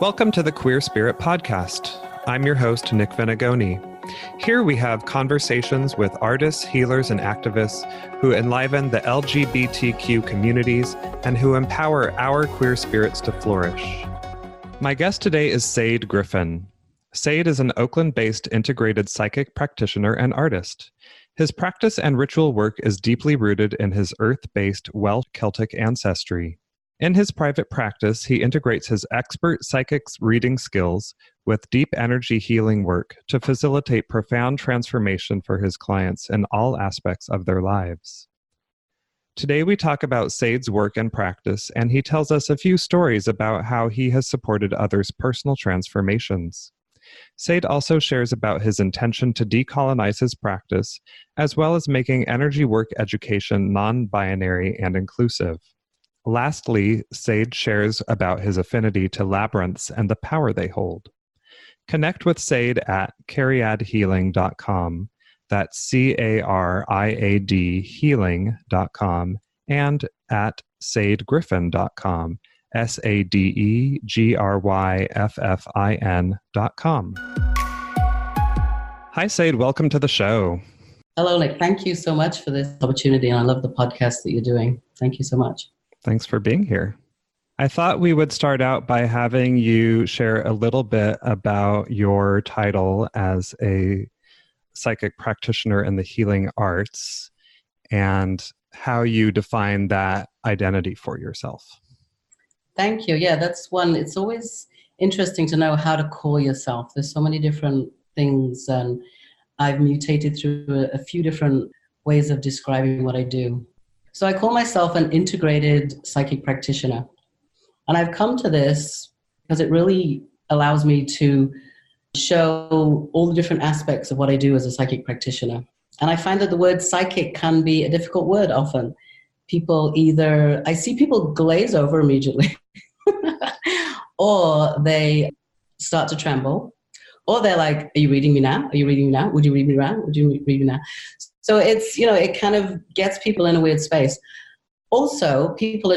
Welcome to the Queer Spirit Podcast. I'm your host, Nick Venegoni. Here we have conversations with artists, healers, and activists who enliven the LGBTQ communities and who empower our queer spirits to flourish. My guest today is Sâde Gryffin. Sâde is an Oakland-based integrated psychic practitioner and artist. His practice and ritual work is deeply rooted in his earth-based Welsh Celtic ancestry. In his private practice, he integrates his expert psychic reading skills with deep energy healing work to facilitate profound transformation for his clients in all aspects of their lives. Today we talk about Sâde's work and practice, and he tells us a few stories about how he has supported others' personal transformations. Sâde also shares about his intention to decolonize his practice, as well as making energy work education non-binary and inclusive. Lastly, Sâde shares about his affinity to labyrinths and the power they hold. Connect with Sâde at cariadhealing.com, that's CARIAD healing.com, and at sadegryffin.com, SADEGRYFFIN.com. Hi, Sâde. Welcome to the show. Hello, Nick. Thank you so much for this opportunity, and I love the podcast that you're doing. Thank you so much. Thanks for being here. I thought we would start out by having you share a little bit about your title as a psychic practitioner in the healing arts and how you define that identity for yourself. Thank you. Yeah, that's one. It's always interesting to know how to call yourself. There's so many different things, and I've mutated through a few different ways of describing what I do. So I call myself an integrated psychic practitioner. And I've come to this because it really allows me to show all the different aspects of what I do as a psychic practitioner. And I find that the word psychic can be a difficult word often. I see people glaze over immediately, or they start to tremble, or they're like, are you reading me now? Are you reading me now? Would you read me now? Would you read me now? So it's, it kind of gets people in a weird space. Also, people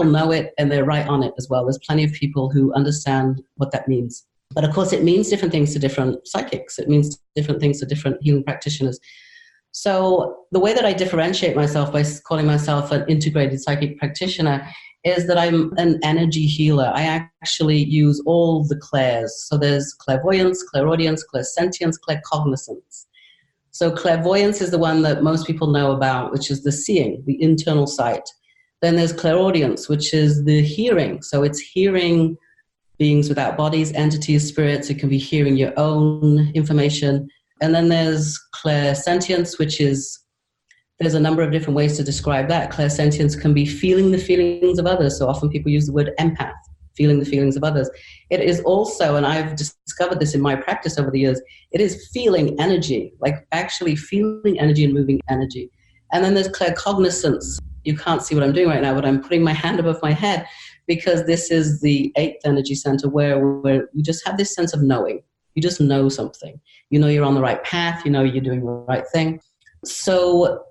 know it and they're right on it as well. There's plenty of people who understand what that means. But of course, it means different things to different psychics. It means different things to different healing practitioners. So the way that I differentiate myself by calling myself an integrated psychic practitioner is that I'm an energy healer. I actually use all the clairs. So there's clairvoyance, clairaudience, clairsentience, claircognizance. So clairvoyance is the one that most people know about, which is the seeing, the internal sight. Then there's clairaudience, which is the hearing. So it's hearing beings without bodies, entities, spirits. It can be hearing your own information. And then there's clairsentience, which is, there's a number of different ways to describe that. Clairsentience can be feeling the feelings of others. So often people use the word empath, feeling the feelings of others. It is also, and I've discovered this in my practice over the years, it is feeling energy, like actually feeling energy and moving energy. And then there's claircognizance. You can't see what I'm doing right now, but I'm putting my hand above my head because this is the 8th energy center where you just have this sense of knowing. You just know something. You know you're on the right path. You know you're doing the right thing. So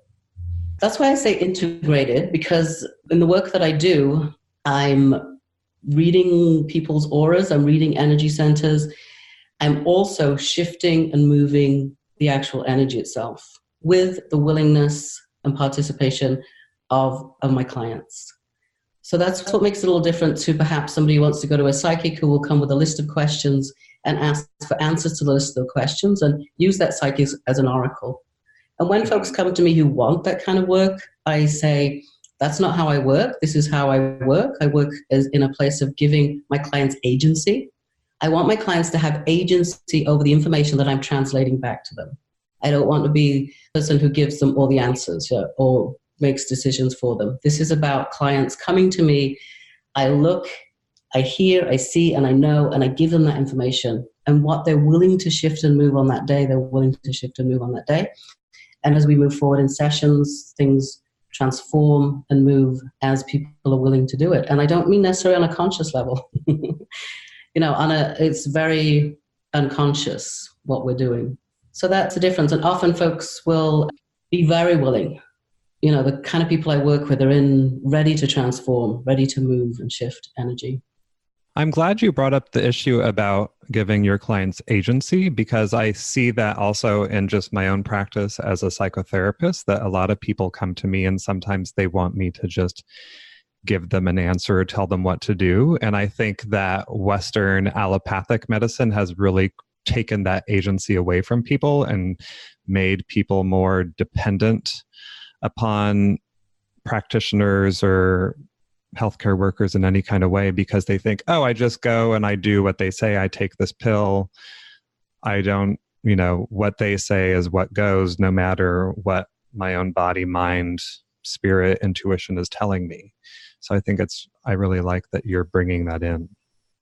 that's why I say integrated, because in the work that I do, I'm reading people's auras, I'm reading energy centers. I'm also shifting and moving the actual energy itself with the willingness and participation of my clients. So that's what makes it a little different to perhaps somebody who wants to go to a psychic who will come with a list of questions and ask for answers to the list of the questions and use that psychic as an oracle. And when folks come to me who want that kind of work, I say, that's not how I work. This is how I work. I work as in a place of giving my clients agency. I want my clients to have agency over the information that I'm translating back to them. I don't want to be the person who gives them all the answers or makes decisions for them. This is about clients coming to me. I look, I hear, I see, and I know, and I give them that information. And what they're willing to shift and move on that day, they're willing to shift and move on that day. And as we move forward in sessions, things transform and move as people are willing to do it. And I don't mean necessarily on a conscious level. It's very unconscious what we're doing. So that's the difference. And often folks will be very willing the kind of people I work with are ready to transform, ready to move and shift energy. I'm glad you brought up the issue about giving your clients agency, because I see that also in just my own practice as a psychotherapist, that a lot of people come to me and sometimes they want me to just give them an answer or tell them what to do. And I think that Western allopathic medicine has really taken that agency away from people and made people more dependent upon practitioners or healthcare workers in any kind of way, because they think, oh, I just go and I do what they say. I take this pill. I don't, what they say is what goes, no matter what my own body, mind, spirit, intuition is telling me. So I really like that you're bringing that in.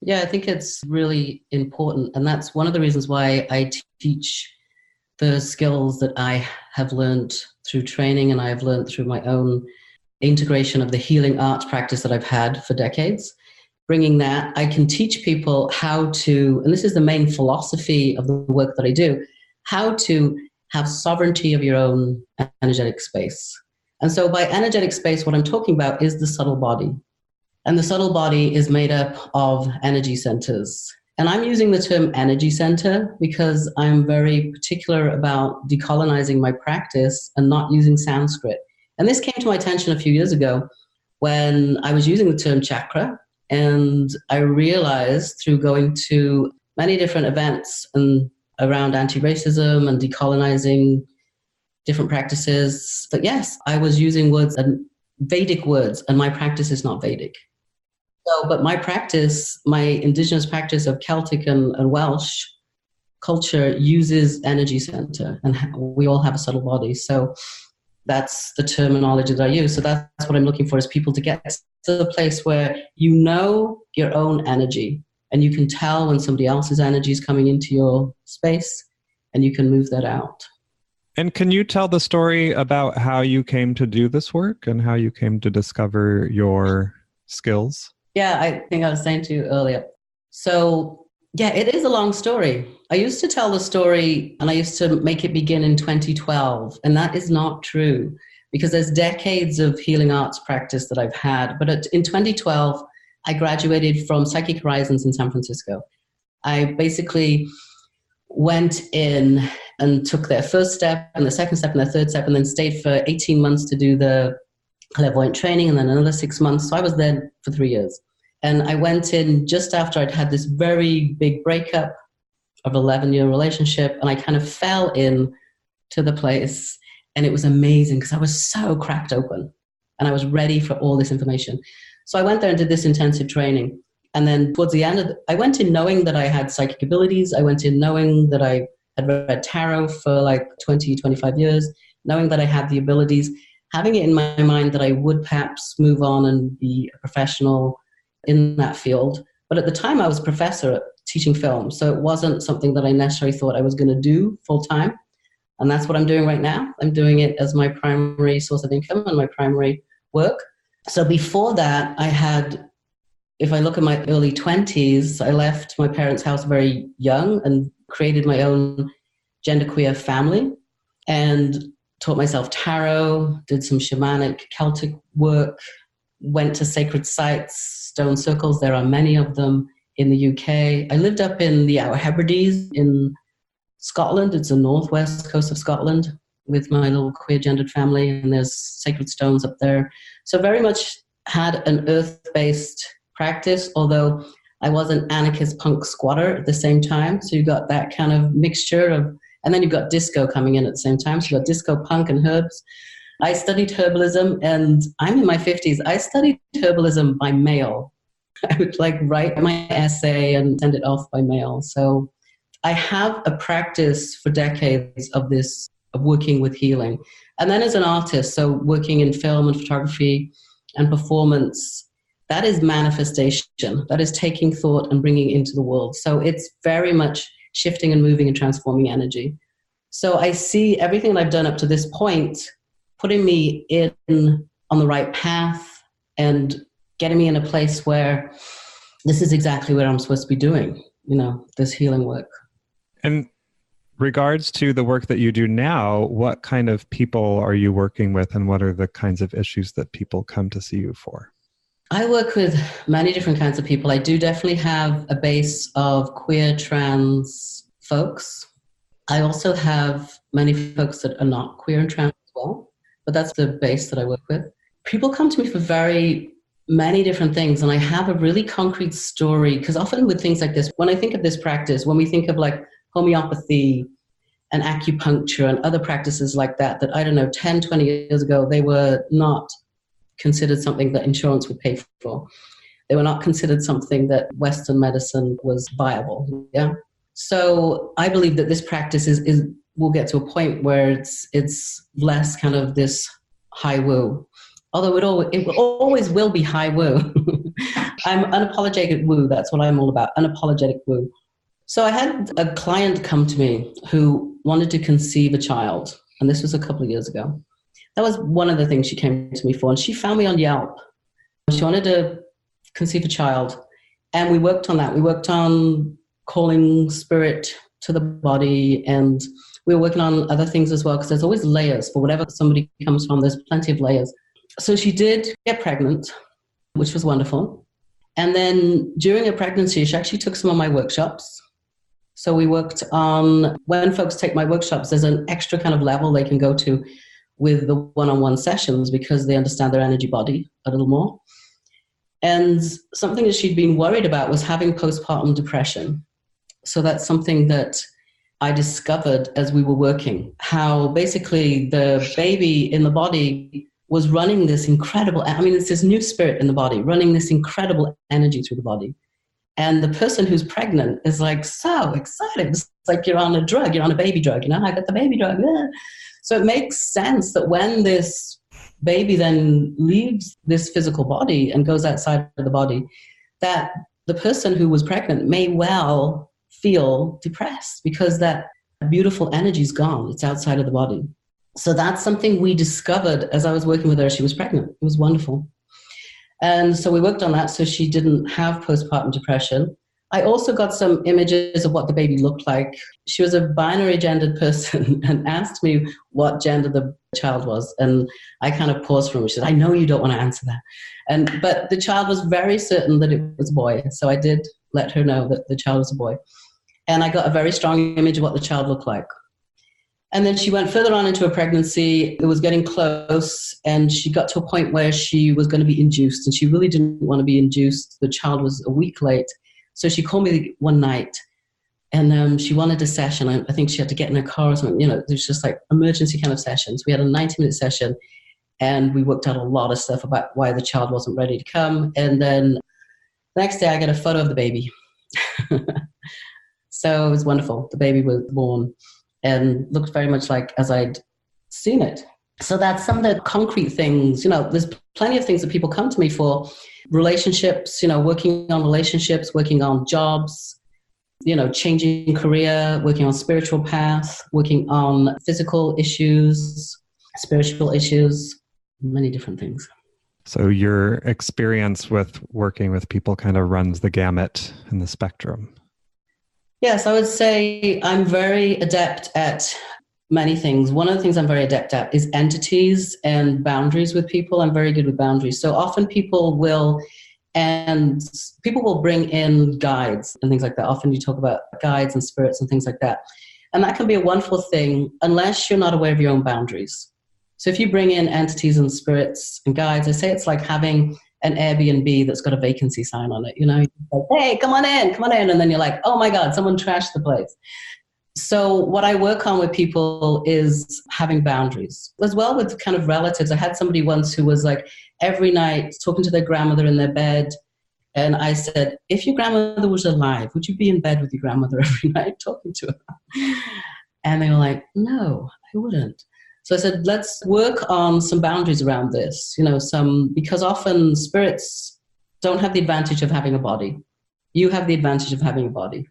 Yeah, I think it's really important. And that's one of the reasons why I teach the skills that I have learned through training and I've learned through my own integration of the healing arts practice that I've had for decades. Bringing that, I can teach people how to, and this is the main philosophy of the work that I do, how to have sovereignty of your own energetic space. And so by energetic space, what I'm talking about is the subtle body. And the subtle body is made up of energy centers. And I'm using the term energy center because I'm very particular about decolonizing my practice and not using Sanskrit. And this came to my attention a few years ago when I was using the term chakra. And I realized through going to many different events and around anti-racism and decolonizing different practices that, yes, I was using words and Vedic words, and my practice is not Vedic. So, but my practice, my indigenous practice of Celtic and Welsh culture uses energy center, and we all have a subtle body. So that's the terminology that I use. So that's what I'm looking for, is people to get to the place where you know your own energy and you can tell when somebody else's energy is coming into your space and you can move that out. And can you tell the story about how you came to do this work and how you came to discover your skills? Yeah, I think I was saying to you earlier. So yeah, it is a long story. I used to tell the story and I used to make it begin in 2012. And that is not true because there's decades of healing arts practice that I've had. But in 2012, I graduated from Psychic Horizons in San Francisco. I basically went in and took their first step and the second step and the third step and then stayed for 18 months to do the clairvoyant training and then another 6 months. So I was there for 3 years. And I went in just after I'd had this very big breakup of an 11-year relationship. And I kind of fell in to the place. And it was amazing because I was so cracked open and I was ready for all this information. So I went there and did this intensive training. And then towards the end, I went in knowing that I had psychic abilities. I went in knowing that I had read tarot for like 20, 25 years, knowing that I had the abilities, having it in my mind that I would perhaps move on and be a professional in that field. But at the time I was a professor teaching film. So it wasn't something that I necessarily thought I was going to do full time. And that's what I'm doing right now. I'm doing it as my primary source of income and my primary work. So before that, I had, if I look at my early 20s, I left my parents' house very young and created my own genderqueer family and taught myself tarot, did some shamanic Celtic work, went to sacred sites, stone circles. There are many of them in the UK. I lived up in the Outer Hebrides in Scotland. It's the northwest coast of Scotland with my little queer gendered family, and there's sacred stones up there. So very much had an earth-based practice, although I was an anarchist punk squatter at the same time. So you got that kind of mixture of, and then you've got disco coming in at the same time. So you've got disco, punk, and herbs. I studied herbalism, and I'm in my 50s. I studied herbalism by mail. I would like write my essay and send it off by mail. So I have a practice for decades of this, of working with healing. And then as an artist, so working in film and photography and performance, that is manifestation. That is taking thought and bringing it into the world. So it's very much shifting and moving and transforming energy. So I see everything that I've done up to this point putting me in on the right path and getting me in a place where this is exactly what I'm supposed to be doing, this healing work. And regards to the work that you do now, what kind of people are you working with, and what are the kinds of issues that people come to see you for? I work with many different kinds of people. I do definitely have a base of queer, trans folks. I also have many folks that are not queer and trans as well, but that's the base that I work with. People come to me for very many different things, and I have a really concrete story, because often with things like this, when I think of this practice, when we think of like homeopathy and acupuncture and other practices like that, I don't know, 10, 20 years ago, they were not considered something that insurance would pay for. They were not considered something that Western medicine was viable. Yeah. So I believe that this practice will get to a point where it's less kind of this high woo. Although it always will be high woo. I'm unapologetic woo. That's what I'm all about. Unapologetic woo. So I had a client come to me who wanted to conceive a child. And this was a couple of years ago. That was one of the things she came to me for. And she found me on Yelp. She wanted to conceive a child. And we worked on that. We worked on calling spirit to the body. And we were working on other things as well, because there's always layers. For whatever somebody comes from, there's plenty of layers. So she did get pregnant, which was wonderful. And then during her pregnancy, she actually took some of my workshops. So we worked on, when folks take my workshops, there's an extra kind of level they can go to with the one-on-one sessions, because they understand their energy body a little more. And something that she'd been worried about was having postpartum depression. So that's something that I discovered as we were working, how basically the baby in the body was running this incredible, it's this new spirit in the body, running this incredible energy through the body. And the person who's pregnant is like so excited. It's like you're on a drug, you're on a baby drug, I got the baby drug. Yeah. So it makes sense that when this baby then leaves this physical body and goes outside of the body, that the person who was pregnant may well feel depressed, because that beautiful energy is gone. It's outside of the body. So that's something we discovered as I was working with her. She was pregnant. It was wonderful. And so we worked on that so she didn't have postpartum depression. I also got some images of what the baby looked like. She was a binary gendered person and asked me what gender the child was. And I kind of paused for her. She said, I know you don't want to answer that. But the child was very certain that it was a boy. So I did let her know that the child was a boy. And I got a very strong image of what the child looked like. And then she went further on into her pregnancy. It was getting close, and she got to a point where she was going to be induced, and she really didn't want to be induced. The child was a week late. So she called me one night, and she wanted a session. I think she had to get in her car or something. It was just like emergency kind of sessions. We had a 90-minute session, and we worked out a lot of stuff about why the child wasn't ready to come. And then the next day I got a photo of the baby. So it was wonderful. The baby was born and looked very much like as I'd seen it. So that's some of the concrete things. There's plenty of things that people come to me for. Relationships, working on relationships, working on jobs, changing career, working on spiritual path, working on physical issues, spiritual issues, many different things. So your experience with working with people kind of runs the gamut in the spectrum. Yes, I would say I'm very adept at many things. One of the things I'm very adept at is entities and boundaries with people. I'm very good with boundaries. So often people will bring in guides and things like that. Often you talk about guides and spirits and things like that. And that can be a wonderful thing unless you're not aware of your own boundaries. So if you bring in entities and spirits and guides, I say it's like having an Airbnb that's got a vacancy sign on it. You're like, hey, come on in. And then you're like, oh my God, someone trashed the place. So what I work on with people is having boundaries. As well with kind of relatives. I had somebody once who was like every night talking to their grandmother in their bed. And I said, if your grandmother was alive, would you be in bed with your grandmother every night talking to her? And they were like, no, I wouldn't. So I said, let's work on some boundaries around this, because often spirits don't have the advantage of having a body. You have the advantage of having a body.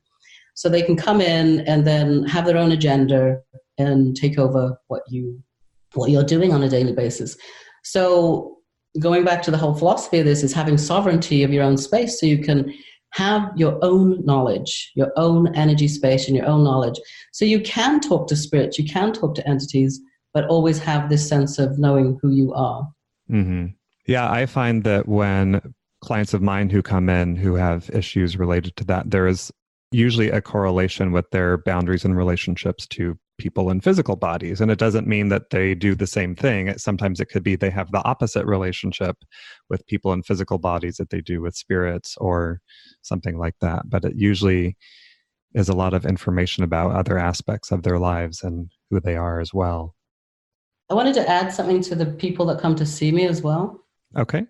So they can come in and then have their own agenda and take over what you're doing on a daily basis. So going back to the whole philosophy of this is having sovereignty of your own space so you can have your own knowledge, your own energy space and your own knowledge. So you can talk to spirits, you can talk to entities, but always have this sense of knowing who you are. Mm-hmm. Yeah, I find that when clients of mine who come in who have issues related to that, there is usually a correlation with their boundaries and relationships to people in physical bodies. And it doesn't mean that they do the same thing. Sometimes it could be they have the opposite relationship with people in physical bodies that they do with spirits or something like that. But it usually is a lot of information about other aspects of their lives and who they are as well. I wanted to add something to the people that come to see me as well. Okay.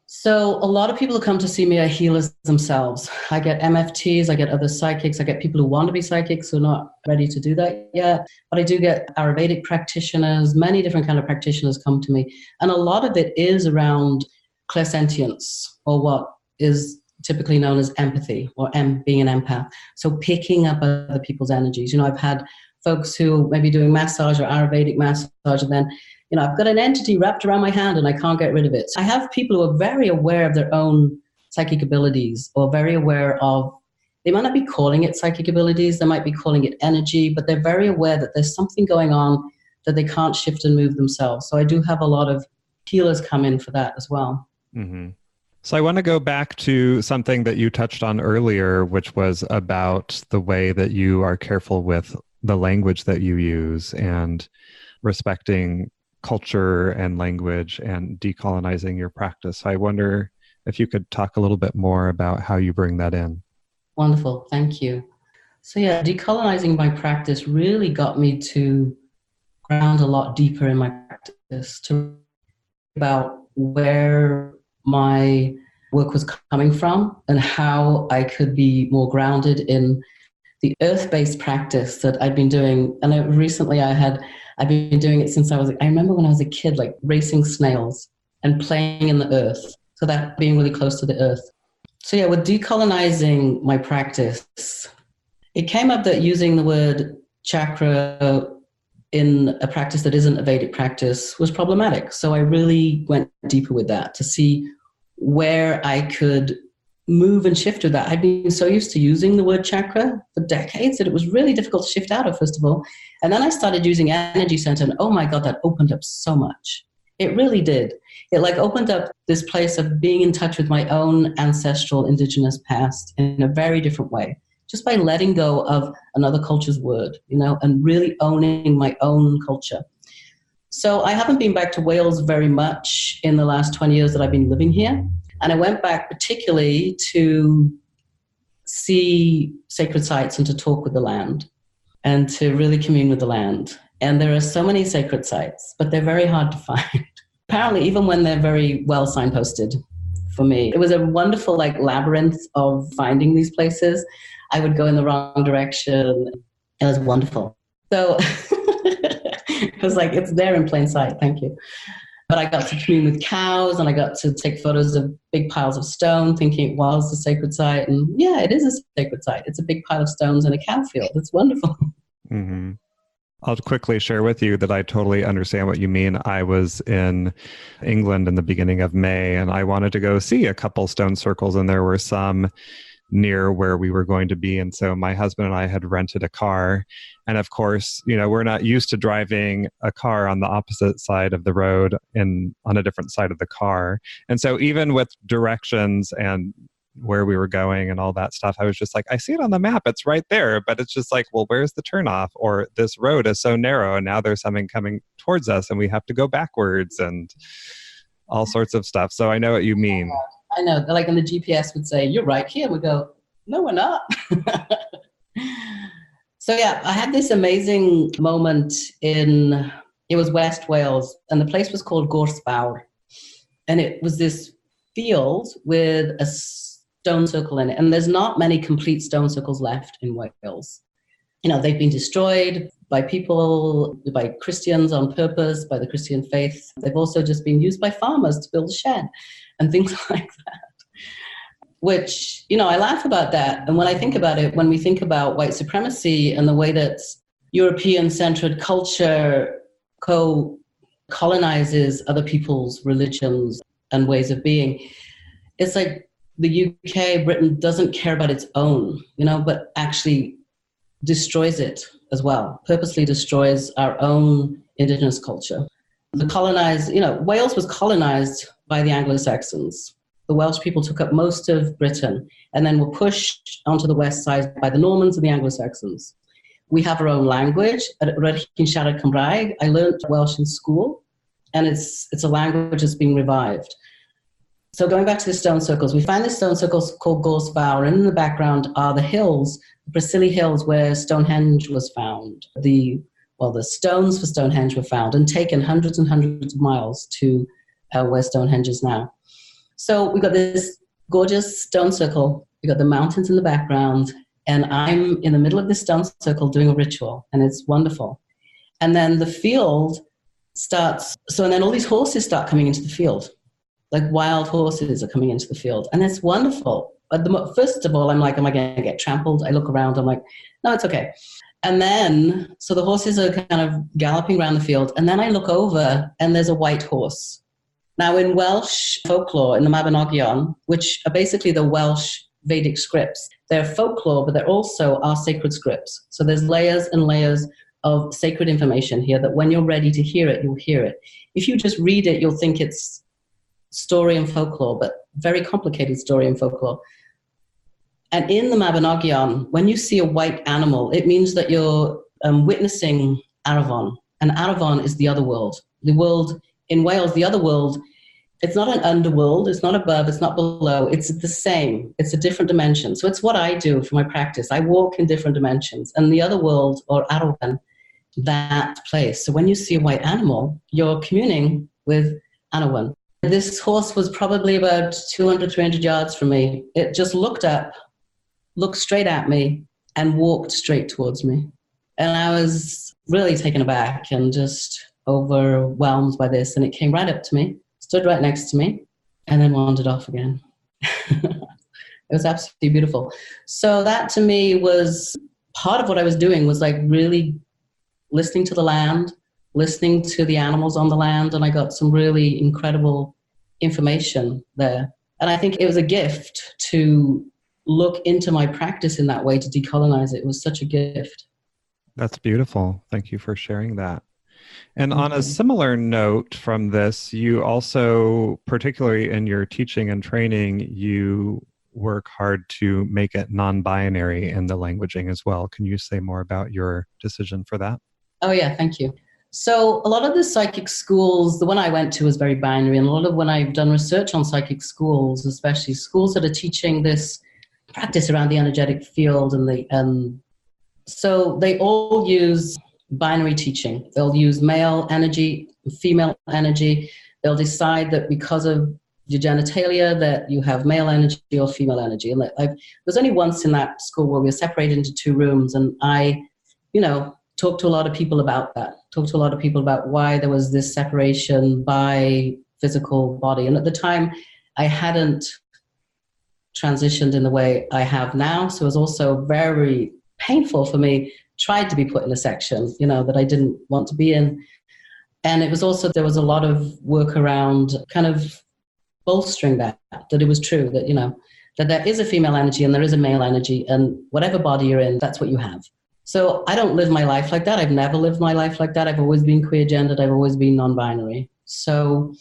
So a lot of people who come to see me are healers themselves. I get MFTs, I get other psychics, I get people who want to be psychics who are not ready to do that yet. But I do get Ayurvedic practitioners, many different kind of practitioners come to me. And a lot of it is around clairsentience, or what is typically known as empathy, or being an empath. So picking up other people's energies. I've had folks who may be doing massage or Ayurvedic massage, and then I've got an entity wrapped around my hand and I can't get rid of it. So I have people who are very aware of their own psychic abilities, or very aware of, they might not be calling it psychic abilities, they might be calling it energy, but they're very aware that there's something going on that they can't shift and move themselves. So I do have a lot of healers come in for that as well. Mm-hmm. So I want to go back to something that you touched on earlier, which was about the way that you are careful with the language that you use and respecting culture and language and decolonizing your practice. I wonder if you could talk a little bit more about how you bring that in. Wonderful. Thank you. So yeah, decolonizing my practice really got me to ground a lot deeper in my practice, to about where my work was coming from and how I could be more grounded in the earth-based practice that I'd been doing. And recently I've been doing it since I remember when I was a kid, like racing snails and playing in the earth. So that being really close to the earth. So yeah, with decolonizing my practice, it came up that using the word chakra in a practice that isn't a Vedic practice was problematic. So I really went deeper with that to see where I could move and shift with that. I'd been so used to using the word chakra for decades that it was really difficult to shift out of, first of all. And then I started using energy center, and oh my God, that opened up so much. It really did. It opened up this place of being in touch with my own ancestral indigenous past in a very different way, just by letting go of another culture's word, and really owning my own culture. So I haven't been back to Wales very much in the last 20 years that I've been living here. And I went back particularly to see sacred sites and to talk with the land and to really commune with the land. And there are so many sacred sites, but they're very hard to find. Apparently, even when they're very well signposted for me. It was a wonderful labyrinth of finding these places. I would go in the wrong direction. It was wonderful. So it was it's there in plain sight. Thank you. But I got to commune with cows, and I got to take photos of big piles of stone, thinking, wow, it's a sacred site. And yeah, it is a sacred site. It's a big pile of stones in a cow field. It's wonderful. Mm-hmm. I'll quickly share with you that I totally understand what you mean. I was in England in the beginning of May, and I wanted to go see a couple stone circles, and there were some near where we were going to be. And so my husband and I had rented a car. And of course, we're not used to driving a car on the opposite side of the road and on a different side of the car. And so even with directions and where we were going and all that stuff, I was just I see it on the map, it's right there, but it's just well, where's the turnoff? Or this road is so narrow and now there's something coming towards us and we have to go backwards and all sorts of stuff. So I know what you mean. I know, and the GPS would say, you're right here. We go, no, we're not. So yeah, I had this amazing moment it was West Wales, and the place was called Gorsfawr. And it was this field with a stone circle in it. And there's not many complete stone circles left in Wales. They've been destroyed by people, by Christians on purpose, by the Christian faith. They've also just been used by farmers to build a shed and things like that. Which, I laugh about that. And when I think about it, when we think about white supremacy and the way that European-centered culture co-colonizes other people's religions and ways of being, it's the UK, Britain, doesn't care about its own, but actually destroys it as well, purposely destroys our own indigenous culture. The colonized, Wales was colonized by the Anglo-Saxons. The Welsh people took up most of Britain and then were pushed onto the west side by the Normans and the Anglo-Saxons. We have our own language. Rydych chi'n siarad Cymraeg. I learned Welsh in school, and it's a language that's being revived. So going back to the stone circles, we find the stone circles called Gors Fawr, and in the background are the hills, the Brecili Hills, where Stonehenge was found. The stones for Stonehenge were found and taken hundreds and hundreds of miles to where Stonehenge is now. So we've got this gorgeous stone circle. We've got the mountains in the background, and I'm in the middle of this stone circle doing a ritual, and it's wonderful. And then the field starts, and then all these horses start coming into the field. Like wild horses are coming into the field, and it's wonderful. But first of all, I'm like, am I going to get trampled? I look around, I'm like, no, it's okay. And then, so the horses are kind of galloping around the field, and then I look over, and there's a white horse. Now, in Welsh folklore, in the Mabinogion, which are basically the Welsh Vedic scripts, they're folklore, but they're also our sacred scripts. So there's layers and layers of sacred information here that when you're ready to hear it, you'll hear it. If you just read it, you'll think it's story and folklore, but very complicated story and folklore. And in the Mabinogion, when you see a white animal, it means that you're witnessing Arafon. And Arafon is the other world. The world in Wales, the other world, it's not an underworld, it's not above, it's not below, it's the same. It's a different dimension. So it's what I do for my practice. I walk in different dimensions. And the other world, or Arafon, that place. So when you see a white animal, you're communing with Anawan. This horse was probably about 200, 300 yards from me. It just looked up, looked straight at me, and walked straight towards me. And I was really taken aback and just overwhelmed by this. And it came right up to me, stood right next to me, and then wandered off again. It was absolutely beautiful. So that to me was part of what I was doing, was like really listening to the land, listening to the animals on the land, and I got some really incredible information there. And I think it was a gift to look into my practice in that way, to decolonize it. It was such a gift. That's beautiful. Thank you for sharing that. And on a similar note from this, you also, particularly in your teaching and training, you work hard to make it non-binary in the languaging as well. Can you say more about your decision for that? Oh yeah, thank you. So a lot of the psychic schools, the one I went to was very binary, and a lot of when I've done research on psychic schools, especially schools that are teaching this practice around the energetic field, and so they all use binary teaching. They'll use male energy, female energy. They'll decide that because of your genitalia that you have male energy or female energy. And there's only once in that school where we were separated into two rooms, and I, talked to a lot of people about that, talked to a lot of people about why there was this separation by physical body. And at the time, I hadn't transitioned in the way I have now, so it was also very painful for me, tried to be put in a section, that I didn't want to be in. And it was also, there was a lot of work around kind of bolstering that it was true, that, that there is a female energy and there is a male energy, and whatever body you're in, that's what you have. So I don't live my life like that. I've never lived my life like that. I've always been queer gendered. I've always been non-binary. So,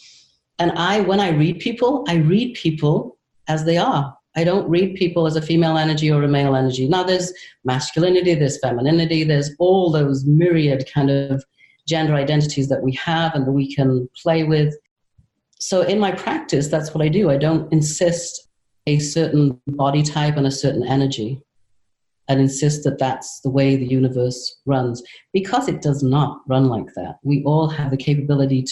and when I read people as they are. I don't read people as a female energy or a male energy. Now there's masculinity, there's femininity, there's all those myriad kind of gender identities that we have and that we can play with. So in my practice, that's what I do. I don't insist a certain body type and a certain energy, and insist that that's the way the universe runs, because it does not run like that. We all have the capability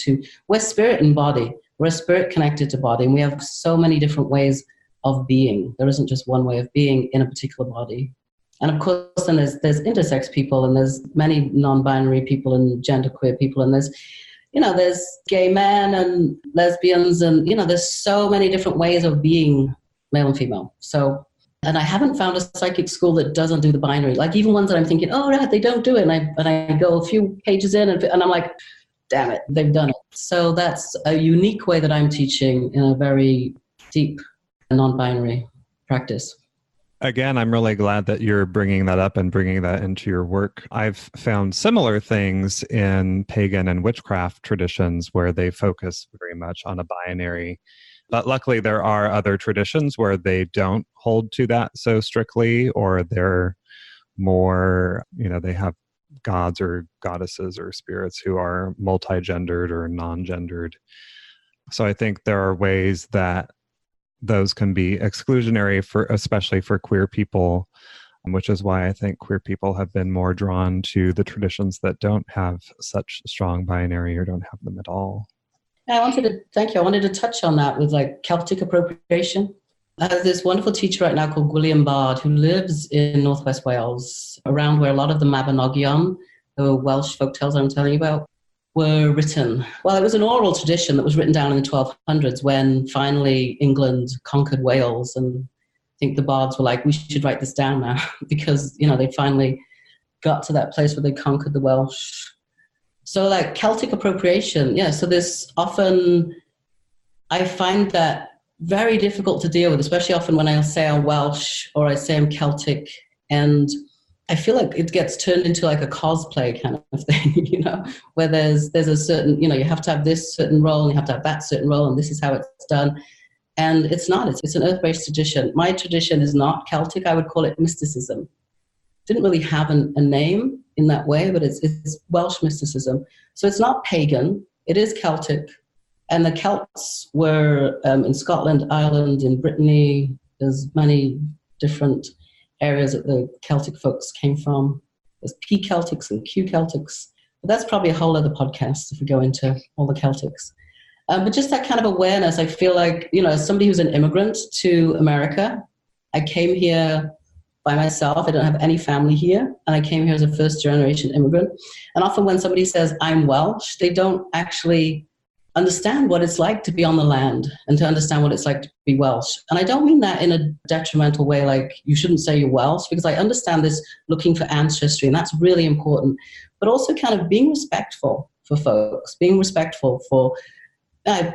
we're spirit and body. We're a spirit connected to body, and we have so many different ways of being. There isn't just one way of being in a particular body. And of course, then there's intersex people, and there's many non-binary people and genderqueer people, and there's gay men and lesbians, and there's so many different ways of being male and female. So, and I haven't found a psychic school that doesn't do the binary. Like even ones that I'm thinking, oh right, they don't do it, and I go a few pages in, and I'm like, damn it, they've done it. So that's a unique way that I'm teaching in a very deep non-binary practice. Again, I'm really glad that you're bringing that up and bringing that into your work. I've found similar things in pagan and witchcraft traditions where they focus very much on a binary. But luckily, there are other traditions where they don't hold to that so strictly, or they're more, they have gods or goddesses or spirits who are multi-gendered or non-gendered. So I think there are ways that those can be exclusionary especially for queer people, which is why I think queer people have been more drawn to the traditions that don't have such strong binary or don't have them at all. Thank you. I wanted to touch on that with like Celtic appropriation. I have this wonderful teacher right now called William Bard, who lives in Northwest Wales, around where a lot of the Mabinogion, the Welsh folktales I'm telling you about, were written. Well, it was an oral tradition that was written down in the 1200s when finally England conquered Wales. And I think the bards were like, we should write this down now because, they finally got to that place where they conquered the Welsh. So like Celtic appropriation, so this often, I find that very difficult to deal with, especially often when I say I'm Welsh or I say I'm Celtic, and I feel like it gets turned into like a cosplay kind of thing, where there's a certain, you have to have this certain role and you have to have that certain role and this is how it's done. And it's not, it's an earth-based tradition. My tradition is not Celtic. I would call it mysticism. Didn't really have a name in that way, but it's Welsh mysticism. So it's not pagan, it is Celtic. And the Celts were in Scotland, Ireland, in Brittany. There's many different areas that the Celtic folks came from. There's P Celtics and Q Celtics. But that's probably a whole other podcast if we go into all the Celtics. But just that kind of awareness, I feel like, as somebody who's an immigrant to America, I came here by myself. I don't have any family here. And I came here as a first-generation immigrant. And often when somebody says, I'm Welsh, they don't actually understand what it's like to be on the land and to understand what it's like to be Welsh. And I don't mean that in a detrimental way, like you shouldn't say you're Welsh, because I understand this looking for ancestry, and that's really important. But also kind of being respectful for folks, being respectful for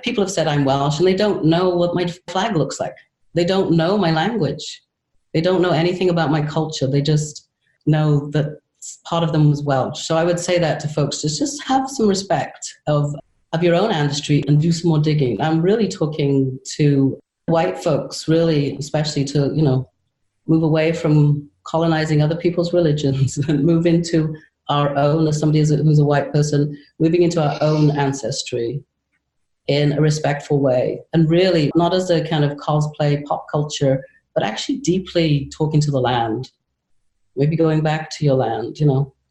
people have said I'm Welsh, and they don't know what my flag looks like. They don't know my language. They don't know anything about my culture. They just know that part of them was Welsh. So I would say that to folks, just have some respect of your own ancestry and do some more digging. I'm really talking to white folks, really, especially to, move away from colonizing other people's religions and move into our own, as somebody who's a white person, moving into our own ancestry in a respectful way. And really, not as a kind of cosplay pop culture, but actually deeply talking to the land, maybe going back to your land.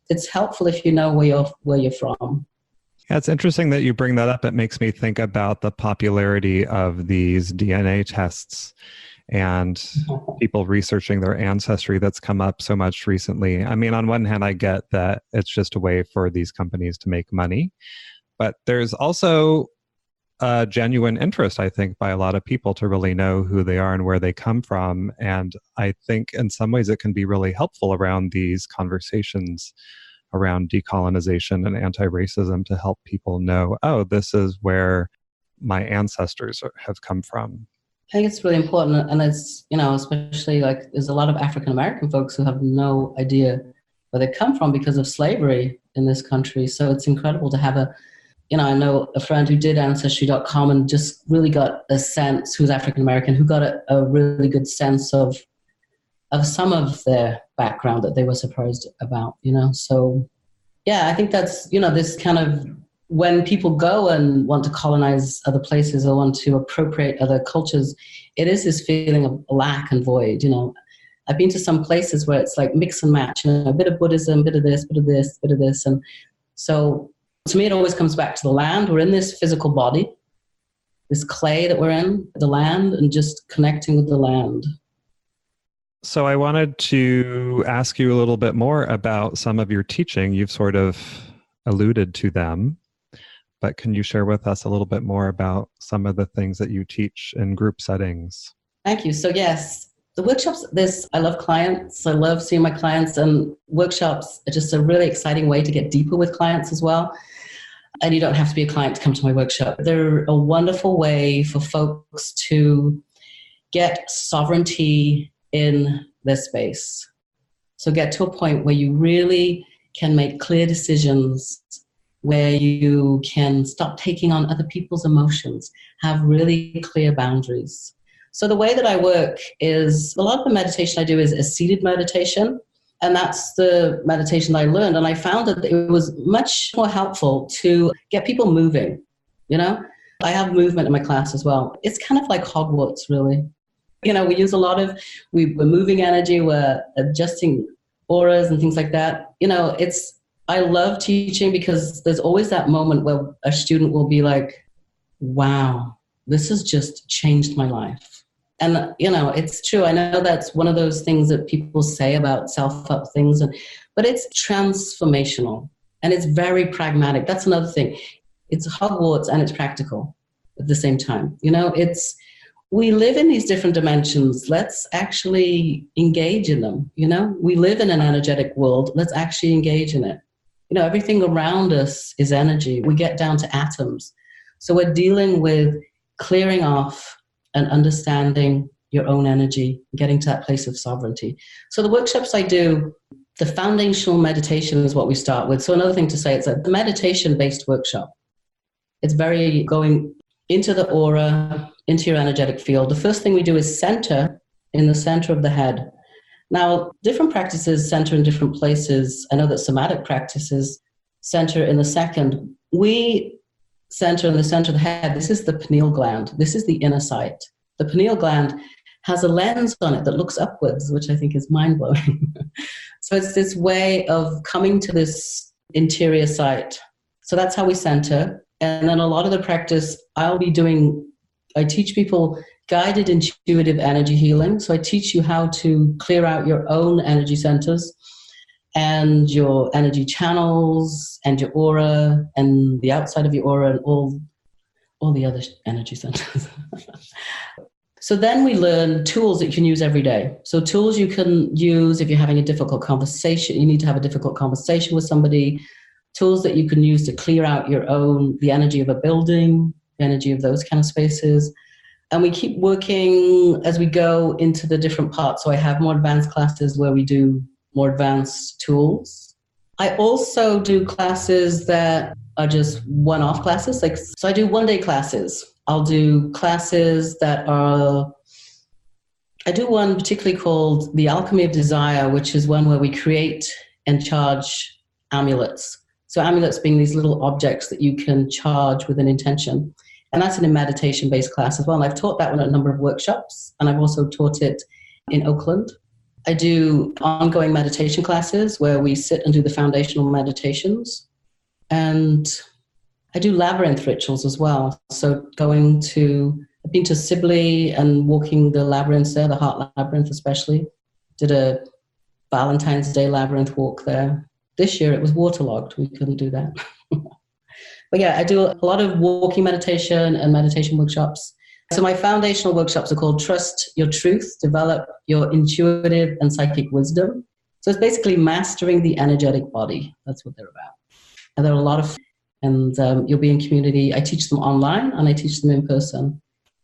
It's helpful if you know where you're from. Yeah, it's interesting that you bring that up. It makes me think about the popularity of these DNA tests and people researching their ancestry that's come up so much recently. I mean, on one hand, I get that it's just a way for these companies to make money, but there's also a genuine interest, I think, by a lot of people to really know who they are and where they come from. And I think in some ways it can be really helpful around these conversations around decolonization and anti-racism to help people know, oh, this is where my ancestors have come from. I think it's really important. And it's, especially like there's a lot of African-American folks who have no idea where they come from because of slavery in this country. So it's incredible to have I know a friend who did Ancestry.com and just really got a sense, who's African-American, who got a really good sense of some of their background that they were surprised about, So, yeah, I think that's, this kind of, when people go and want to colonize other places or want to appropriate other cultures, it is this feeling of lack and void, I've been to some places where it's like mix and match, a bit of Buddhism, bit of this, bit of this, bit of this. And so to me, it always comes back to the land. We're in this physical body, this clay that we're in, the land, and just connecting with the land. So I wanted to ask you a little bit more about some of your teaching. You've sort of alluded to them, but can you share with us a little bit more about some of the things that you teach in group settings? Thank you. So yes, the workshops, I love clients. I love seeing my clients, and workshops are just a really exciting way to get deeper with clients as well. And you don't have to be a client to come to my workshop. They're a wonderful way for folks to get sovereignty in their space. So get to a point where you really can make clear decisions, where you can stop taking on other people's emotions, have really clear boundaries. So the way that I work is, a lot of the meditation I do is a seated meditation, and that's the meditation that I learned. And I found that it was much more helpful to get people moving, you know? I have movement in my class as well. It's kind of like Hogwarts, really. You know, we use a lot of, we're moving energy, we're adjusting auras and things like that. You know, I love teaching because there's always that moment where a student will be like, wow, this has just changed my life. And, you know, it's true. I know that's one of those things that people say about self-help things, but it's transformational and it's very pragmatic. That's another thing. It's Hogwarts and it's practical at the same time. You know, we live in these different dimensions. Let's actually engage in them. You know, we live in an energetic world. Let's actually engage in it. You know, everything around us is energy. We get down to atoms. So we're dealing with clearing off and understanding your own energy, getting to that place of sovereignty. So the workshops I do, the foundational meditation is what we start with. So another thing to say, it's a meditation-based workshop. It's very going into the aura, into your energetic field. The first thing we do is center in the center of the head. Now, different practices center in different places. I know that somatic practices center in the second. We center in the center of the head. This is the pineal gland. This is the inner sight. The pineal gland has a lens on it that looks upwards, which I think is mind-blowing. So it's this way of coming to this interior sight. So that's how we center. And then a lot of the practice I teach people guided intuitive energy healing. So I teach you how to clear out your own energy centers and your energy channels and your aura and the outside of your aura and all the other energy centers. So then we learn tools that you can use every day. So tools you can use if you're having a difficult conversation, you need to have a difficult conversation with somebody, tools that you can use to clear out the energy of a building, the energy of those kind of spaces. And we keep working as we go into the different parts. So I have more advanced classes where we do more advanced tools. I also do classes that are just one-off classes. So I do one-day classes. I'll do classes I do one particularly called the Alchemy of Desire, which is one where we create and charge amulets. So amulets being these little objects that you can charge with an intention. And that's in a meditation-based class as well. And I've taught that one at a number of workshops, and I've also taught it in Oakland. I do ongoing meditation classes where we sit and do the foundational meditations. And I do labyrinth rituals as well. So I've been to Sibley and walking the labyrinths there, the heart labyrinth especially. Did a Valentine's Day labyrinth walk there. This year it was waterlogged. We couldn't do that. But yeah, I do a lot of walking meditation and meditation workshops. So my foundational workshops are called Trust Your Truth, Develop Your Intuitive and Psychic Wisdom. So it's basically mastering the energetic body. That's what they're about. And there are a lot of, you'll be in community. I teach them online and I teach them in person.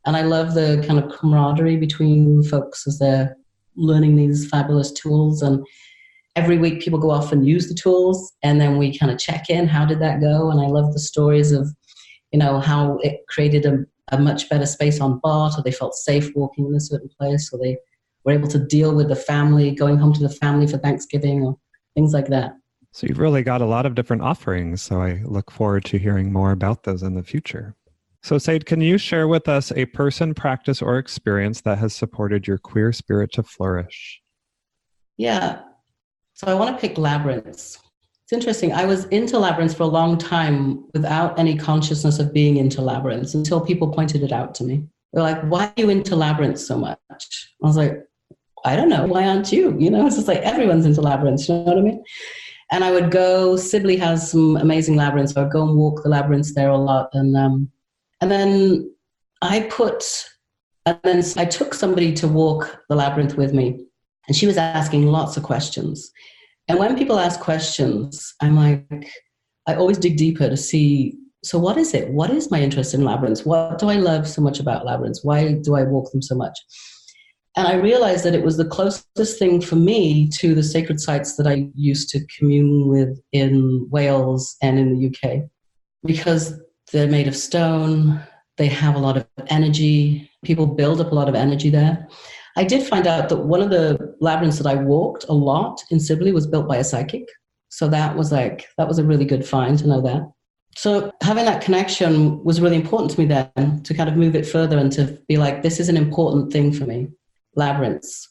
And I love the kind of camaraderie between folks as they're learning these fabulous tools. And every week people go off and use the tools, and then we kind of check in. How did that go? And I love the stories of, you know, how it created a much better space on BART, or they felt safe walking in a certain place, or they were able to deal with the family, going home to the family for Thanksgiving, or things like that. So you've really got a lot of different offerings. So I look forward to hearing more about those in the future. So Sâde, can you share with us a person, practice, or experience that has supported your queer spirit to flourish? Yeah. So I want to pick labyrinths. It's interesting. I was into labyrinths for a long time without any consciousness of being into labyrinths until people pointed it out to me. They're like, why are you into labyrinths so much? I was like, I don't know. Why aren't you? You know, it's just like everyone's into labyrinths. You know what I mean? And I would go, Sibley has some amazing labyrinths. So I'd go and walk the labyrinths there a lot. And then I took somebody to walk the labyrinth with me. And she was asking lots of questions. And when people ask questions, I'm like, I always dig deeper to see so what is it? What is my interest in labyrinths? What do I love so much about labyrinths? Why do I walk them so much? And I realized that it was the closest thing for me to the sacred sites that I used to commune with in Wales and in the UK, because they're made of stone. They have a lot of energy. People build up a lot of energy there. I did find out that one of the labyrinths that I walked a lot in Sibley was built by a psychic. So that was a really good find to know that. So having that connection was really important to me then, to kind of move it further and to be like, this is an important thing for me, labyrinths.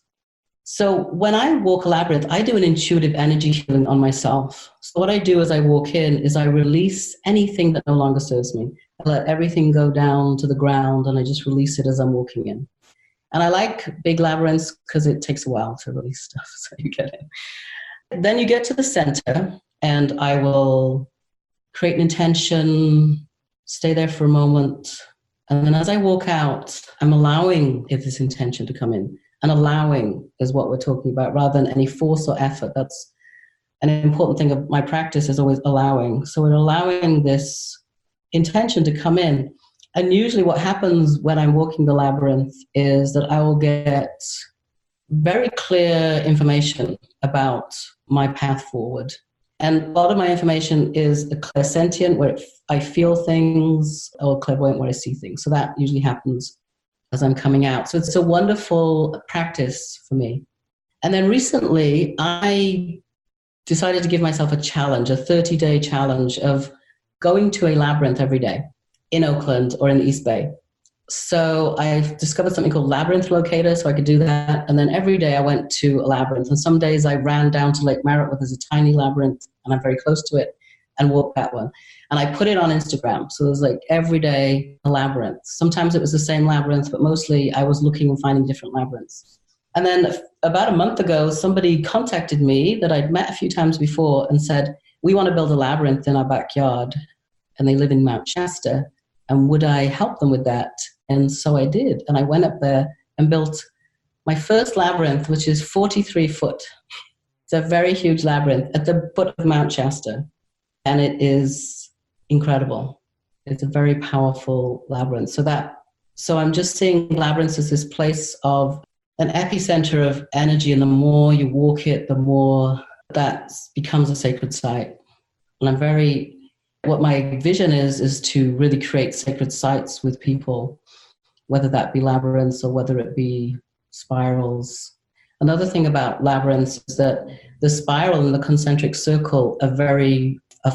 So when I walk a labyrinth, I do an intuitive energy healing on myself. So what I do as I walk in is I release anything that no longer serves me. I let everything go down to the ground and I just release it as I'm walking in. And I like big labyrinths because it takes a while to release stuff, so you get in. Then you get to the center and I will create an intention, stay there for a moment. And then as I walk out, I'm allowing this intention to come in. And allowing is what we're talking about rather than any force or effort. That's an important thing of my practice, is always allowing. So we're allowing this intention to come in. And usually what happens when I'm walking the labyrinth is that I will get very clear information about my path forward. And a lot of my information is a clairsentient, where I feel things, or clairvoyant, where I see things. So that usually happens as I'm coming out. So it's a wonderful practice for me. And then recently, I decided to give myself a challenge, a 30-day challenge of going to a labyrinth every day in Oakland or in the East Bay. So I discovered something called Labyrinth Locator, so I could do that. And then every day I went to a labyrinth. And some days I ran down to Lake Merritt, where there's a tiny labyrinth, and I'm very close to it, and walked that one. And I put it on Instagram. So there's like every day a labyrinth. Sometimes it was the same labyrinth, but mostly I was looking and finding different labyrinths. And then about a month ago, somebody contacted me that I'd met a few times before and said, we want to build a labyrinth in our backyard. And they live in Mount Shasta. And would I help them with that? And so I did. And I went up there and built my first labyrinth, which is 43 foot. It's a very huge labyrinth at the foot of Mount Shasta. And it is incredible. It's a very powerful labyrinth. So I'm just seeing labyrinths as this place of an epicenter of energy. And the more you walk it, the more that becomes a sacred site. And what my vision is to really create sacred sites with people, whether that be labyrinths or whether it be spirals. Another thing about labyrinths is that the spiral and the concentric circle are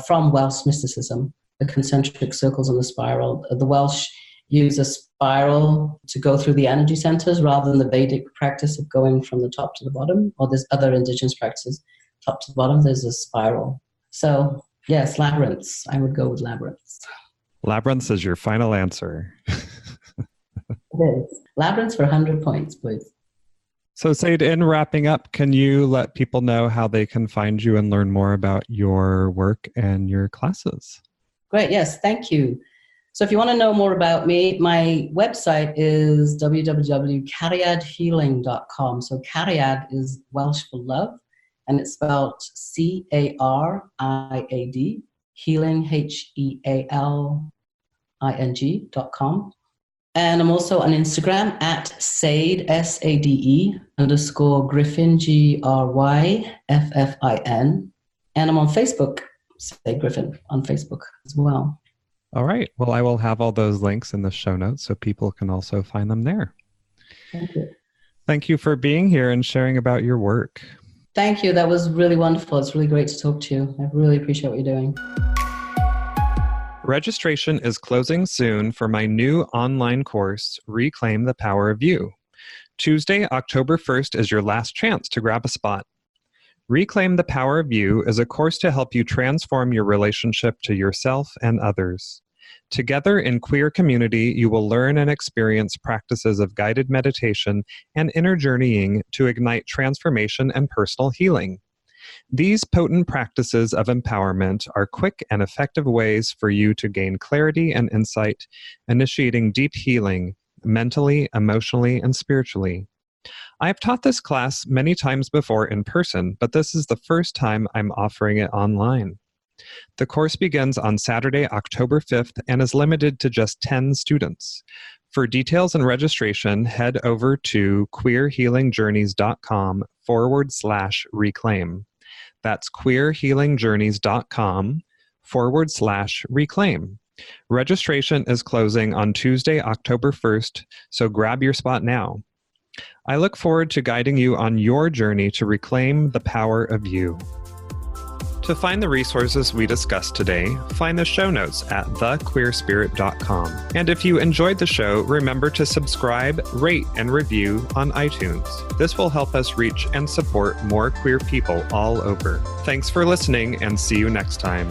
from Welsh mysticism, the concentric circles and the spiral. The Welsh use a spiral to go through the energy centers rather than the Vedic practice of going from the top to the bottom, or there's other indigenous practices, top to the bottom, there's a spiral. So yes, labyrinths. I would go with labyrinths. Labyrinths is your final answer. It is. Labyrinths for 100 points, please. So Sâde, in wrapping up, can you let people know how they can find you and learn more about your work and your classes? Great. Yes. Thank you. So if you want to know more about me, my website is www.cariadhealing.com. So Cariad is Welsh for love, and it's spelled C-A-R-I-A-D, healing, HEALING.com. And I'm also on Instagram at Sâde, S-A-D-E, _Gryffin, Gryffin. And I'm on Facebook, Sâde Gryffin, on Facebook as well. All right. Well, I will have all those links in the show notes so people can also find them there. Thank you. Thank you for being here and sharing about your work. Thank you. That was really wonderful. It's really great to talk to you. I really appreciate what you're doing. Registration is closing soon for my new online course, Reclaim the Power of You. Tuesday, October 1st is your last chance to grab a spot. Reclaim the Power of You is a course to help you transform your relationship to yourself and others. Together in queer community, you will learn and experience practices of guided meditation and inner journeying to ignite transformation and personal healing. These potent practices of empowerment are quick and effective ways for you to gain clarity and insight, initiating deep healing, mentally, emotionally, and spiritually. I've taught this class many times before in person, but this is the first time I'm offering it online. The course begins on Saturday, October 5th, and is limited to just 10 students. For details and registration, head over to queerhealingjourneys.com/reclaim. That's queerhealingjourneys.com/reclaim. Registration is closing on Tuesday, October 1st, so grab your spot now. I look forward to guiding you on your journey to reclaim the power of you. To find the resources we discussed today, find the show notes at thequeerspirit.com. And if you enjoyed the show, remember to subscribe, rate, and review on iTunes. This will help us reach and support more queer people all over. Thanks for listening, and see you next time.